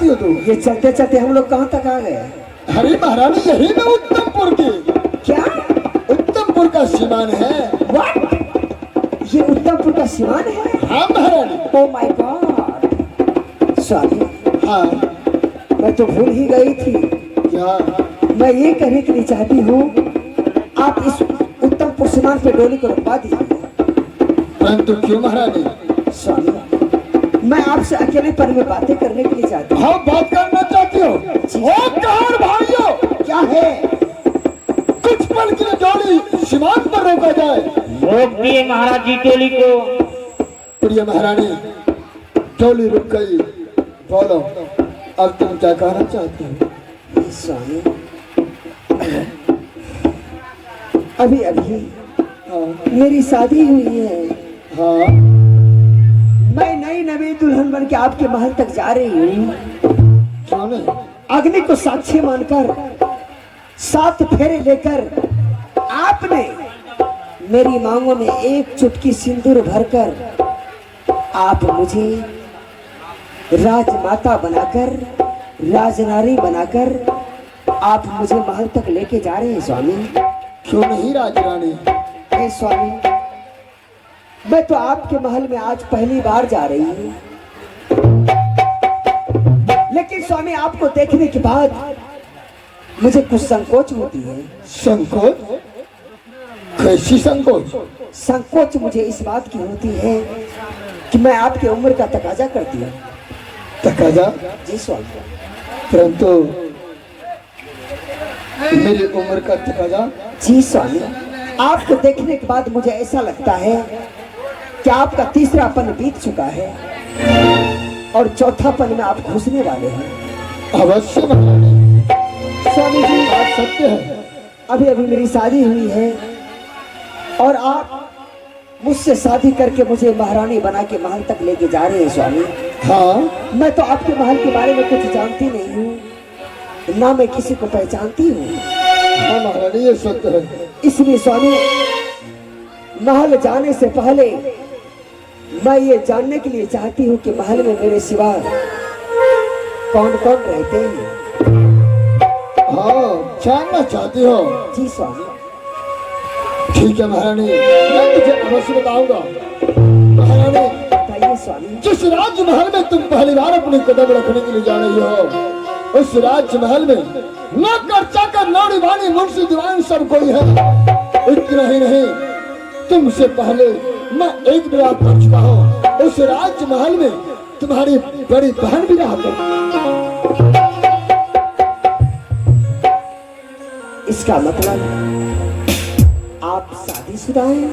चाहती हो तुम? ये चलते चलते हम लोग कहाँ तक आ गए? अरे महारानी यही ना उत्तमपुर की। क्या? उत्तमपुर का सीमान है। व्हाट? ये उत्तमपुर का सीमान है? हाँ महारानी। Oh my God. स्वामी, हाँ मैं तो भूल ही गई थी। क्या? मैं ये कहने के लिए चाहती हूँ, आप इस उत्तमपुर सीमान पे डोली को रुकवा दीजिए। परंतु क्यों महारानी? स्वामी, मैं आपसे अकेलेपन में बातें करने के लिए चाहती हूँ। हाँ बात करना चाहती हो? ओ कहार भाइयों, क्या है? कुछ पल के लिए डोली सीमान पर रोका जाए। रोक दिए महाराज जी टोली को। प्रिय महारानी, डोली रुक गई। बोलो अब तुम क्या कहना चाहती हो? स्वामी, अभी अभी मेरी शादी हुई है। हाँ मैं नई नवी दुल्हन बन के आपके महल तक जा रही हूँ। क्यों नहीं? अग्नि को साक्षी मानकर 7 फेरे लेकर आपने मेरी मांगों में एक चुटकी सिंदूर भरकर आप मुझे राजमाता बनाकर, राजनारी बनाकर आप मुझे महल तक लेके जा रहे हैं स्वामी। क्यों नहीं राजरानी? हे स्वामी, मैं तो आपके महल में आज पहली बार जा रही हूँ, लेकिन स्वामी आपको देखने के बाद मुझे कुछ संकोच होती है। संकोच? कैसी संकोच? संकोच मुझे इस बात की होती है कि मैं आपकी उम्र का तकाजा करती हूँ। तकाजा? जी स्वामी। परंतु मेरी उम्र का तकाजा? जी स्वामी, आपको देखने के बाद मुझे ऐसा लगता है कि आपका तीसरापन बीत चुका है और चौथापन में आप घुसने वाले हैं। अवश्य महारानी, स्वामी जी, बात सत्य है। अभी अभी मेरी शादी हुई है और आप मुझसे शादी करके मुझे महारानी बना के महल तक लेके जा रहे हैं स्वामी। हाँ मैं तो आपके महल के बारे में कुछ जानती नहीं हूँ, ना मैं किसी को पहचानती हूँ। हाँ महारानी, ये सत्य है। इसलिए स्वामी, महल जाने से पहले मैं ये जानने के लिए चाहती हूँ कि महल में मेरे सिवा कौन कौन रहते हैं। हाँ जानना चाहती हो? जी स्वामी। ठीक है महारानी, मैं तुझे अवश्य बताऊंगा। महारानी, बताइए स्वामी। जिस राजमहल में तुम पहली बार अपनी कदम रखने के लिए जा रही हो, उस राजमहल में नौकर चाकर नौड़ी वाणी मुंशी दीवान सब कोई है। इतना ही नहीं, तुमसे पहले मैं एक विवाह कर चुका हूँ। उस राजमहल में तुम्हारी बड़ी बहन भी रहा करती। इसका मतलब आप शादीशुदा हैं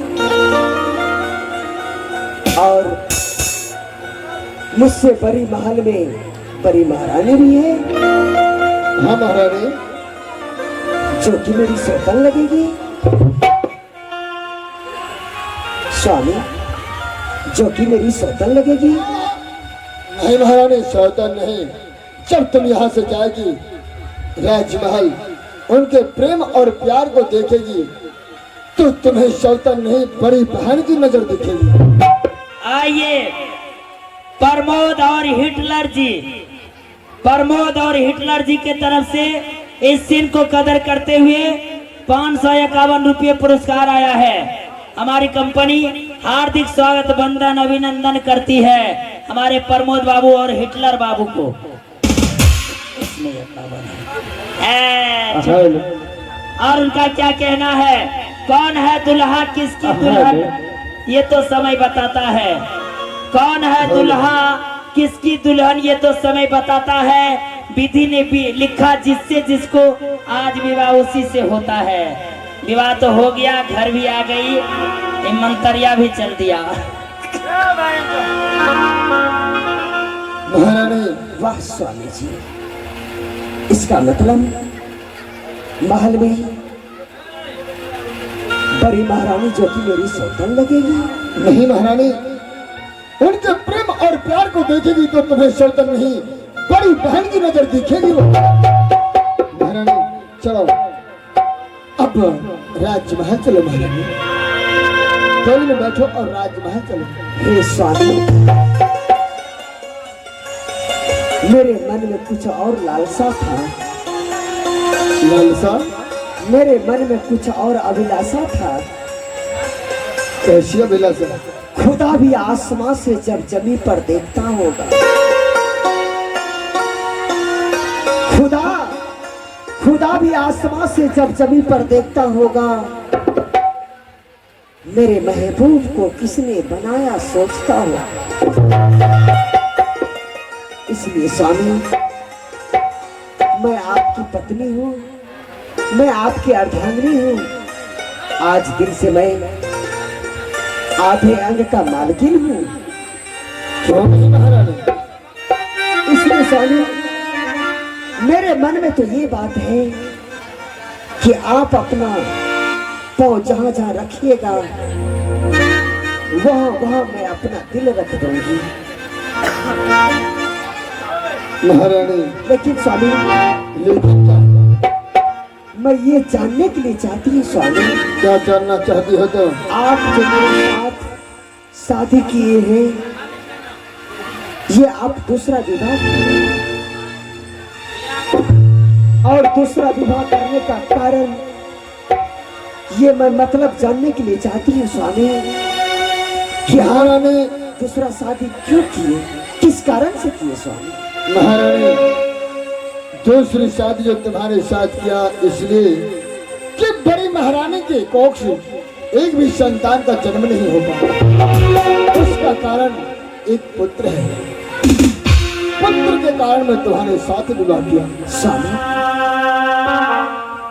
और मुझसे बड़ी महल में बड़ी महारानी भी है। हाँ महारानी। जो कि मेरी सौतन लगेगी। स्वामी, जो कि मेरी सौतन लगेगी। नहीं महारानी, सौतन नहीं। जब तुम यहाँ से जाएगी, राजमहल उनके प्रेम और प्यार को देखेगी तो तुम्हें सौतन नहीं, बड़ी बहन की नजर दिखेगी। आइए प्रमोद और हिटलर जी, प्रमोद और हिटलर जी के तरफ से इस सीन को कदर करते हुए 551 रुपये पुरस्कार आया है। हमारी कंपनी हार्दिक स्वागत वंदन अभिनंदन करती है हमारे प्रमोद बाबू और हिटलर बाबू को। और उनका क्या कहना है, कौन है दुल्हा किसकी दुल्हन, ये तो समय बताता है। कौन है दुल्हा किसकी दुल्हन, ये तो समय बताता है। विधि ने भी लिखा जिससे जिसको आज विवाह उसी से होता है। विवाह तो हो गया, घर भी आ गई, मंतरिया भी चल दिया। महारानी, वाह स्वामी जी, इसका मतलब महल में बड़ी महारानी जो कि मेरी सौतन लगेगी। नहीं महारानी, उनके प्रेम और प्यार को देखेगी तो तुम्हें सौतन नहीं, बड़ी बहन की नजर दिखेगी वो। महारानी चलो, अब राजमहल चलो। महारानी डोली में बैठो और राजमहल चलो। हे स्वामी, मेरे मन में कुछ और लालसा था, लालसा? मेरे मन में कुछ और अभिलाषा था। कैसी अभिलाषा? खुदा भी आसमां से जब जमीन पर देखता होगा, खुदा भी आसमां से जब जमीन पर देखता होगा, मेरे महबूब को किसने बनाया सोचता होगा। इसलिए स्वामी, मैं आपकी पत्नी हूँ, मैं आपकी अर्धांगिनी हूँ। आज दिन से मैं आधे अंग का मालकिन हूँ। क्यों नहीं महारानी? इसलिए स्वामी, मेरे मन में तो ये बात है कि आप अपना पाँव जहाँ जहाँ रखिएगा, वहाँ वहाँ मैं अपना दिल रख दूंगी। महारानी, लेकिन स्वामी, लेकिन क्या? मैं ये जानने के लिए चाहती हूँ स्वामी, क्या जानना चाहती हो? तो आप जो मेरे साथ शादी किए हैं, ये आप दूसरा विवाह, और दूसरा विवाह करने का कारण ये मैं मतलब जानने के लिए चाहती हूँ स्वामी कि आप महारानी, दूसरा शादी क्यों किए, किस कारण से किए स्वामी? महारानी, दूसरी शादी जो तुम्हारे साथ किया इसलिए कि बड़ी महारानी के कोख से एक भी संतान का जन्म नहीं हो पाया। उसका कारण एक पुत्र है। पुत्र के कारण मैं तुम्हारे साथ विवाह किया। स्वामी,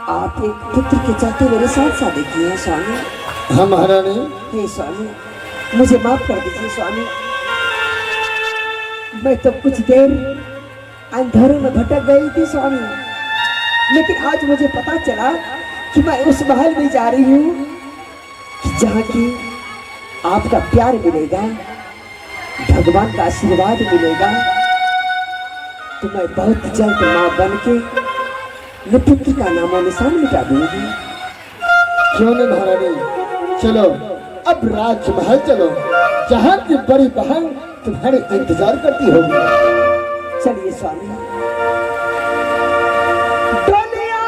आप एक पुत्र के चाहते मेरे साथ शादी किए हैं स्वामी? हाँ महारानी। हे स्वामी, मुझे माफ कर दीजिए स्वामी, मैं तो कुछ देर अंधेरों में भटक गई थी स्वामी, लेकिन आज मुझे पता चला कि मैं उस महल में जा रही हूँ कि जहाँ की आपका प्यार मिलेगा, भगवान का आशीर्वाद मिलेगा, तो मैं बहुत जल्द माँ बन के पुत्र का नामो निशान मिटा दूंगी। क्यों नहीं महारानी, चलो अब राजमहल चलो, जहाँ की बड़ी बहन तुम्हारे इंतजार करती होगी। चलिए स्वामी। डोलिया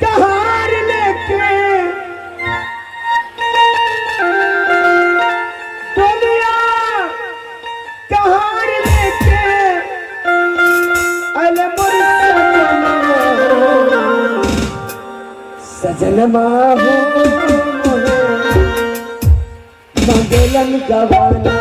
कहार लेके, डोलिया कहार लेके, अले मोर सजनमा हो मंगलम गवाना।